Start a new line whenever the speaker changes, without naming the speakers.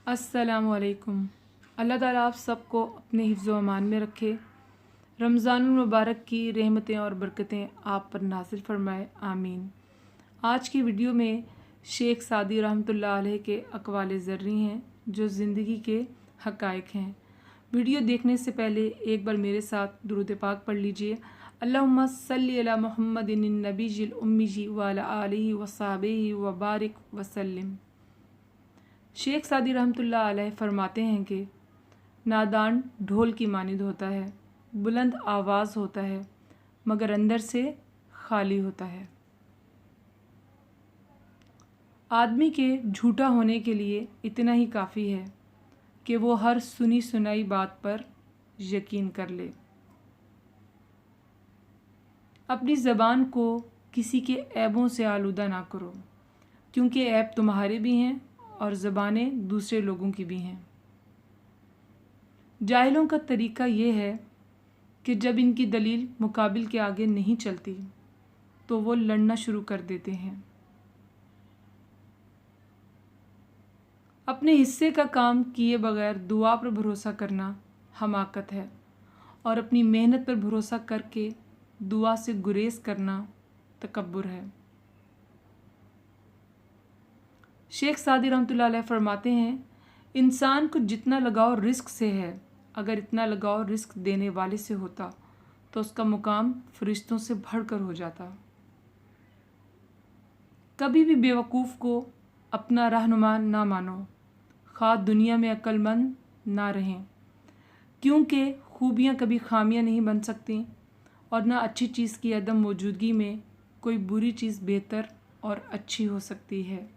अस्सलामुअलैकुम। अल्लाह ताला आप सबको अपने हिफ्ज़ व अमान में रखे। रमज़ानुल मुबारक की रहमतें और बरकतें आप पर नाज़िल फरमाए, आमीन। आज की वीडियो में शेख सादी रहमतुल्लाह अलैह के अक़वाल ज़र्री हैं जो ज़िंदगी के हक़ाइक़ हैं। वीडियो देखने से पहले एक बार मेरे साथ दुरूद पाक पढ़ लीजिए। अल्लाहुम्मा सल्लि अला मुहम्मदिन नबीजिल उम्मी व अला आलिहि व सहबिही व बारिक वसल्लिम। शेख सादी रहमतुल्लाह अलैह फरमाते हैं कि नादान ढोल की मानिंद होता है, बुलंद आवाज़ होता है मगर अंदर से खाली होता है। आदमी के झूठा होने के लिए इतना ही काफ़ी है कि वो हर सुनी सुनाई बात पर यकीन कर ले। अपनी ज़बान को किसी के ऐबों से आलूदा ना करो, क्योंकि ऐब तुम्हारे भी हैं और ज़बानें दूसरे लोगों की भी हैं। जाहिलों का तरीका ये है कि जब इनकी दलील मुकाबिल के आगे नहीं चलती तो वो लड़ना शुरू कर देते हैं। अपने हिस्से का काम किए बगैर दुआ पर भरोसा करना हमाकत है और अपनी मेहनत पर भरोसा करके दुआ से गुरेज करना तकब्बुर है। शेख सादी रहमतुल्लाह अलैह फरमाते हैं, इंसान को जितना लगाव रिस्क से है, अगर इतना लगाव रिस्क देने वाले से होता तो उसका मुकाम फरिश्तों से बढ़कर हो जाता। कभी भी बेवकूफ़ को अपना रहनुमा ना मानो, ख़ास दुनिया में अक्लमंद ना रहें, क्योंकि खूबियाँ कभी खामियाँ नहीं बन सकती और ना अच्छी चीज़ की अदम मौजूदगी में कोई बुरी चीज़ बेहतर और अच्छी हो सकती है।